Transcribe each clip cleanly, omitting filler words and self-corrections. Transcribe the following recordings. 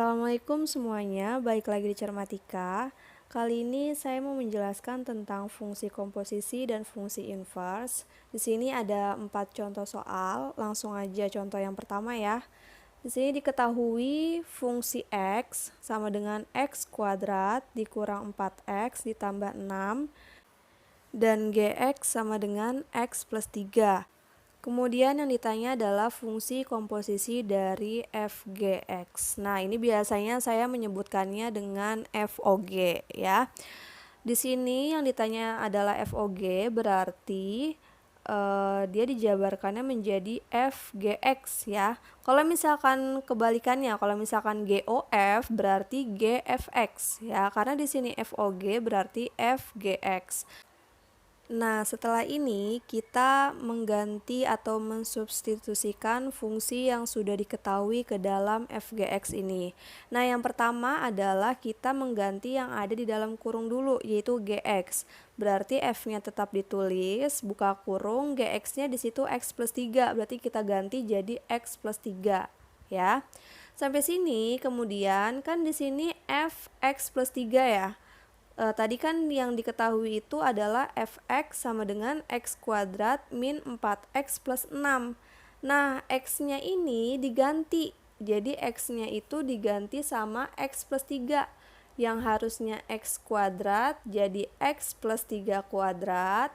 Assalamualaikum semuanya, balik lagi di Cermatika. Kali ini saya mau menjelaskan tentang fungsi komposisi dan fungsi inverse. Di sini ada 4 contoh soal, langsung aja contoh yang pertama ya. Di sini diketahui fungsi X sama dengan X kuadrat dikurang 4X ditambah 6 dan Gx sama dengan X plus 3. Kemudian yang ditanya adalah fungsi komposisi dari fgx. Nah, ini biasanya saya menyebutkannya dengan FOG ya. Di sini yang ditanya adalah FOG berarti dia dijabarkannya menjadi FGX ya. Kalau misalkan kebalikannya, kalau misalkan GOF berarti GFX ya, karena di sini FOG berarti FGX. Nah, setelah ini kita mengganti atau mensubstitusikan fungsi yang sudah diketahui ke dalam fgx ini. Nah, yang pertama adalah kita mengganti yang ada di dalam kurung dulu, yaitu gx. Berarti f-nya tetap ditulis, buka kurung, gx-nya di situ x plus 3, berarti kita ganti jadi x plus 3, ya. Sampai sini, kemudian kan di sini fx plus 3 ya. Tadi kan yang diketahui itu adalah fx sama dengan x kuadrat min 4x plus 6. Nah, x-nya ini diganti. Jadi x-nya itu diganti sama x plus 3. Yang harusnya x kuadrat jadi x plus 3 kuadrat.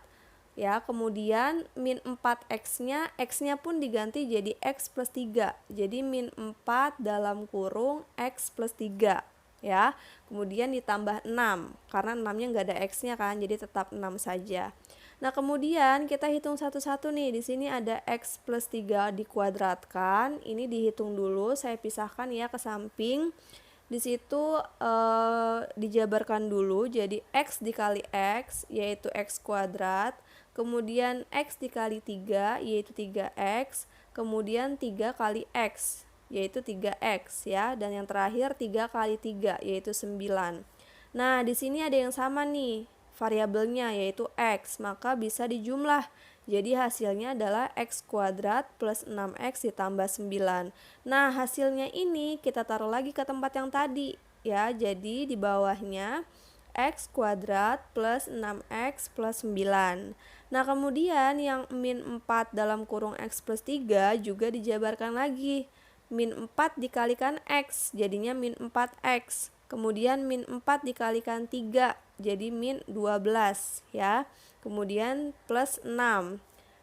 Ya, kemudian min 4x-nya, x-nya pun diganti jadi x plus 3. Jadi min 4 dalam kurung x plus 3. Ya, kemudian ditambah 6 karena 6-nya nggak ada x-nya kan, jadi tetap 6 saja. Nah, kemudian kita hitung satu-satu nih. Di sini ada x plus 3 dikuadratkan. Ini dihitung dulu, saya pisahkan ya ke samping. Di situ dijabarkan dulu jadi x dikali x yaitu x kuadrat, kemudian x dikali 3 yaitu 3x, kemudian 3 kali x yaitu 3x ya, dan yang terakhir 3 kali 3 yaitu 9. Nah, di sini ada yang sama nih variabelnya yaitu x, maka bisa dijumlah. Jadi hasilnya adalah x kuadrat plus 6x ditambah 9. Nah, hasilnya ini kita taruh lagi ke tempat yang tadi ya. Jadi di bawahnya x kuadrat plus 6x plus 9. Nah, kemudian yang min 4 dalam kurung x plus 3 juga dijabarkan lagi. Min 4 dikalikan x, jadinya min 4x. Kemudian min 4 dikalikan 3, jadi min 12 ya. Kemudian plus 6.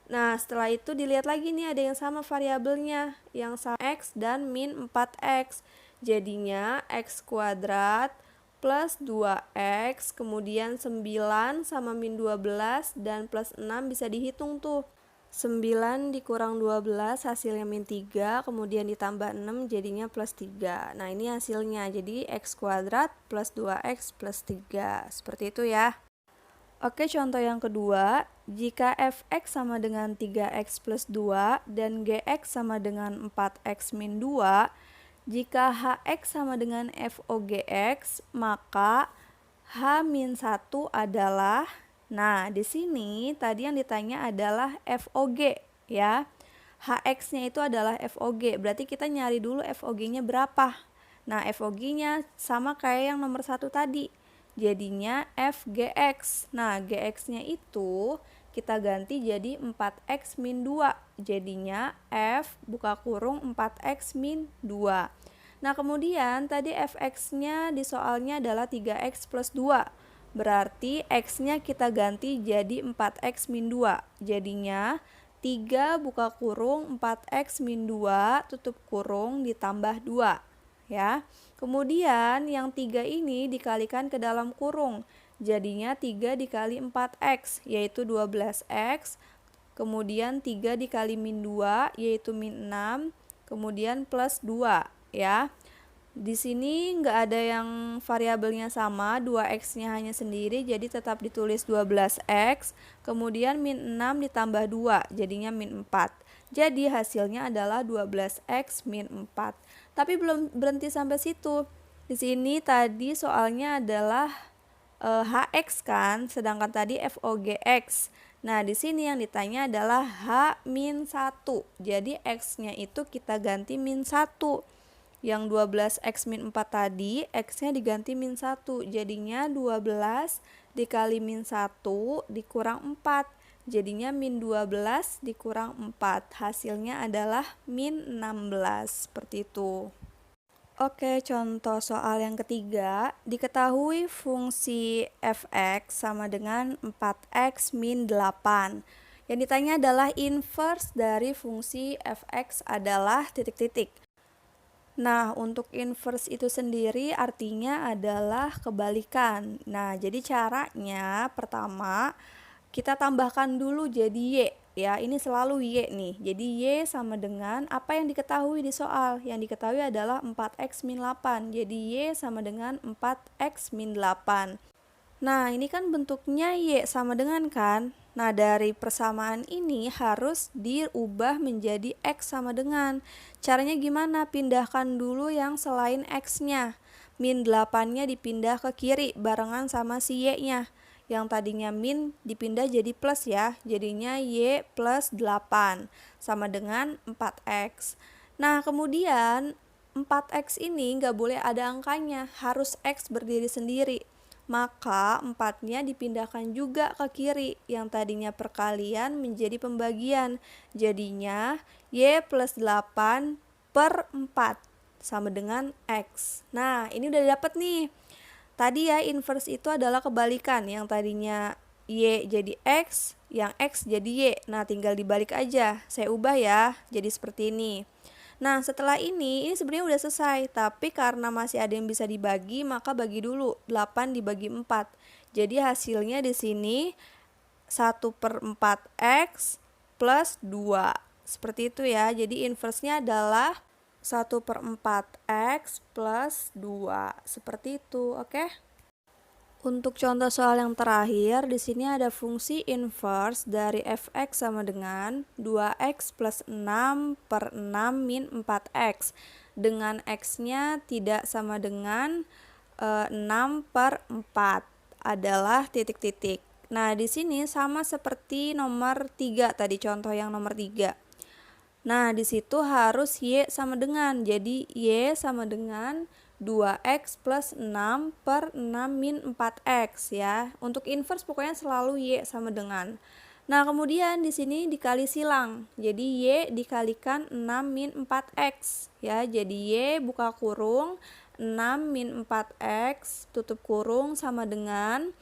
Nah, setelah itu dilihat lagi nih ada yang sama variabelnya, yang sama x dan min 4x. Jadinya x kuadrat plus 2x, kemudian 9 sama min 12 dan plus 6 bisa dihitung tuh. 9 dikurang 12 hasilnya min 3, kemudian ditambah 6 jadinya plus 3. Nah, ini hasilnya, jadi x kuadrat plus 2x plus 3. Seperti itu ya. Oke, contoh yang kedua, jika fx sama dengan 3x plus 2 dan gx sama dengan 4x min 2, jika hx sama dengan fogx, maka h min 1 adalah, nah di sini tadi yang ditanya adalah FOG ya. Hx-nya itu adalah FOG, berarti kita nyari dulu FOG-nya berapa. Nah, FOG-nya sama kayak yang nomor 1 tadi, jadinya FGX. Nah, GX-nya itu kita ganti jadi 4x min 2, jadinya F buka kurung 4x min 2. Nah, kemudian tadi fx-nya di soalnya adalah 3x plus 2. Berarti x-nya kita ganti jadi 4x min 2. Jadinya 3 buka kurung 4x min 2 tutup kurung ditambah 2. Ya. Kemudian yang 3 ini dikalikan ke dalam kurung. Jadinya 3 dikali 4x yaitu 12x. Kemudian 3 dikali min 2 yaitu min 6. Kemudian plus 2. Ya, di sini nggak ada yang variabelnya sama, 2x-nya hanya sendiri, jadi tetap ditulis 12x, kemudian min 6 ditambah 2, jadinya min 4. Jadi hasilnya adalah 12x min 4. Tapi belum berhenti sampai situ. Di sini tadi soalnya adalah hx kan, sedangkan tadi fogx. Nah, di sini yang ditanya adalah h min 1. Jadi x-nya itu kita ganti min 1. Yang 12x min 4 tadi, x-nya diganti min 1. Jadinya 12 dikali min 1 dikurang 4. Jadinya min 12 dikurang 4. Hasilnya adalah min 16. Seperti itu. Oke, contoh soal yang ketiga. Diketahui fungsi f(x) sama dengan 4x min 8. Yang ditanya adalah inverse dari fungsi f(x) adalah titik-titik. Nah, untuk inverse itu sendiri artinya adalah kebalikan. Nah, jadi caranya pertama kita tambahkan dulu jadi y, ya. Ini selalu y nih. Jadi y sama dengan apa yang diketahui di soal. Yang diketahui adalah 4x min 8. Jadi y sama dengan 4x min 8. Nah, ini kan bentuknya y sama dengan kan? Nah, dari persamaan ini harus diubah menjadi x sama dengan. Caranya gimana? Pindahkan dulu yang selain x-nya. Min 8-nya dipindah ke kiri barengan sama si y-nya. Yang tadinya min dipindah jadi plus ya. Jadinya y plus 8 sama dengan 4x. Nah, kemudian 4x ini nggak boleh ada angkanya. Harus x berdiri sendiri. Maka 4-nya dipindahkan juga ke kiri. Yang tadinya perkalian menjadi pembagian. Jadinya y plus 8 per 4 sama dengan x. Nah, ini udah dapet nih. Tadi ya inverse itu adalah kebalikan, yang tadinya y jadi x, yang x jadi y. Nah, tinggal dibalik aja. Saya ubah ya, jadi seperti ini. Nah, setelah ini sebenarnya udah selesai, tapi karena masih ada yang bisa dibagi, maka bagi dulu 8 dibagi 4. Jadi hasilnya di sini 1/4x plus 2. Seperti itu ya. Jadi inverse-nya adalah 1/4x plus 2. Seperti itu, oke? Untuk contoh soal yang terakhir, di sini ada fungsi inverse dari f(x) sama dengan 2x plus 6 per 6 min 4x. Dengan x-nya tidak sama dengan 6 per 4 adalah titik-titik. Nah, di sini sama seperti nomor 3 tadi, contoh yang nomor 3. Nah, di situ harus y sama dengan. Jadi y sama dengan 2x plus 6 per 6 min 4x ya. Untuk inverse pokoknya selalu y sama dengan. Nah, kemudian di sini dikali silang. Jadi y dikalikan 6 min 4x ya. Jadi y buka kurung 6 min 4x tutup kurung sama dengan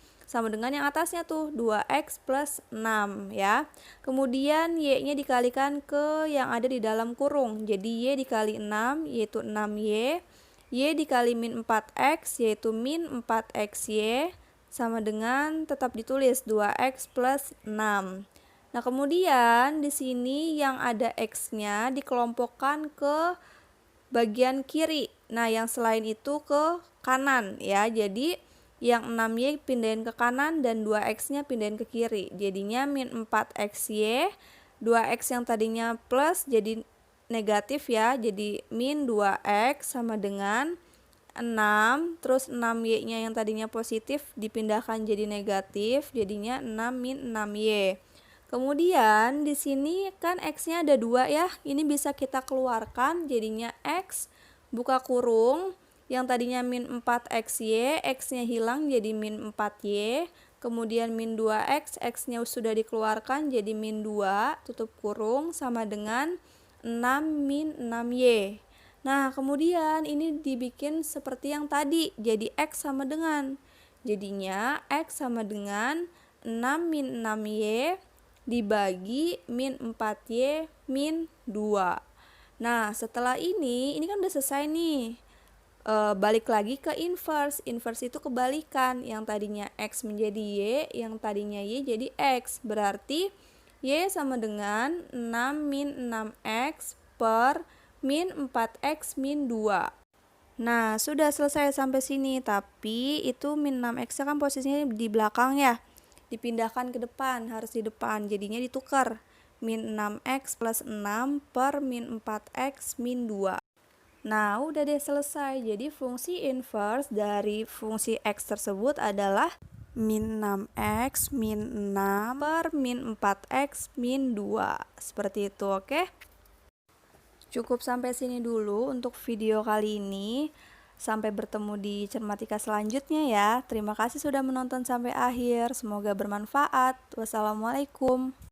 yang atasnya tuh 2x plus 6 ya. Kemudian y-nya dikalikan ke yang ada di dalam kurung. Jadi y dikali 6 yaitu 6y. Y dikali min 4x yaitu min 4xy sama dengan tetap ditulis 2x plus 6. Nah, kemudian di sini yang ada x-nya dikelompokkan ke bagian kiri. Nah, yang selain itu ke kanan ya. Jadi yang 6y pindahin ke kanan dan 2x-nya pindahin ke kiri. Jadinya min 4xy, 2x yang tadinya plus jadi negatif ya. Jadi min 2x sama dengan 6, terus 6y-nya yang tadinya positif dipindahkan jadi negatif, jadinya 6 min 6y. Kemudian di sini kan x-nya ada 2 ya. Ini bisa kita keluarkan jadinya x buka kurung yang tadinya min 4xy, x-nya hilang jadi min 4y. Kemudian min 2x, x-nya sudah dikeluarkan jadi min 2, tutup kurung sama dengan 6 min 6y. Nah, kemudian ini dibikin seperti yang tadi, jadi x sama dengan. Jadinya x sama dengan 6 min 6y dibagi min 4y min 2. Nah, setelah ini kan udah selesai nih. Balik lagi ke inverse. Inverse itu kebalikan. Yang tadinya x menjadi y, yang tadinya y jadi x. Berarti y sama dengan 6 min 6x per min 4x min 2. Nah, sudah selesai sampai sini. Tapi itu min 6x kan posisinya di belakang ya. Dipindahkan ke depan, harus di depan. Jadinya ditukar. Min 6x plus 6 per min 4x min 2. Nah, udah deh selesai. Jadi fungsi inverse dari fungsi x tersebut adalah min 6x min 6 per min 4x min 2. Seperti itu, oke? Cukup sampai sini dulu untuk video kali ini. Sampai bertemu di Cermatika selanjutnya ya. Terima kasih sudah menonton sampai akhir. Semoga bermanfaat. Wassalamualaikum.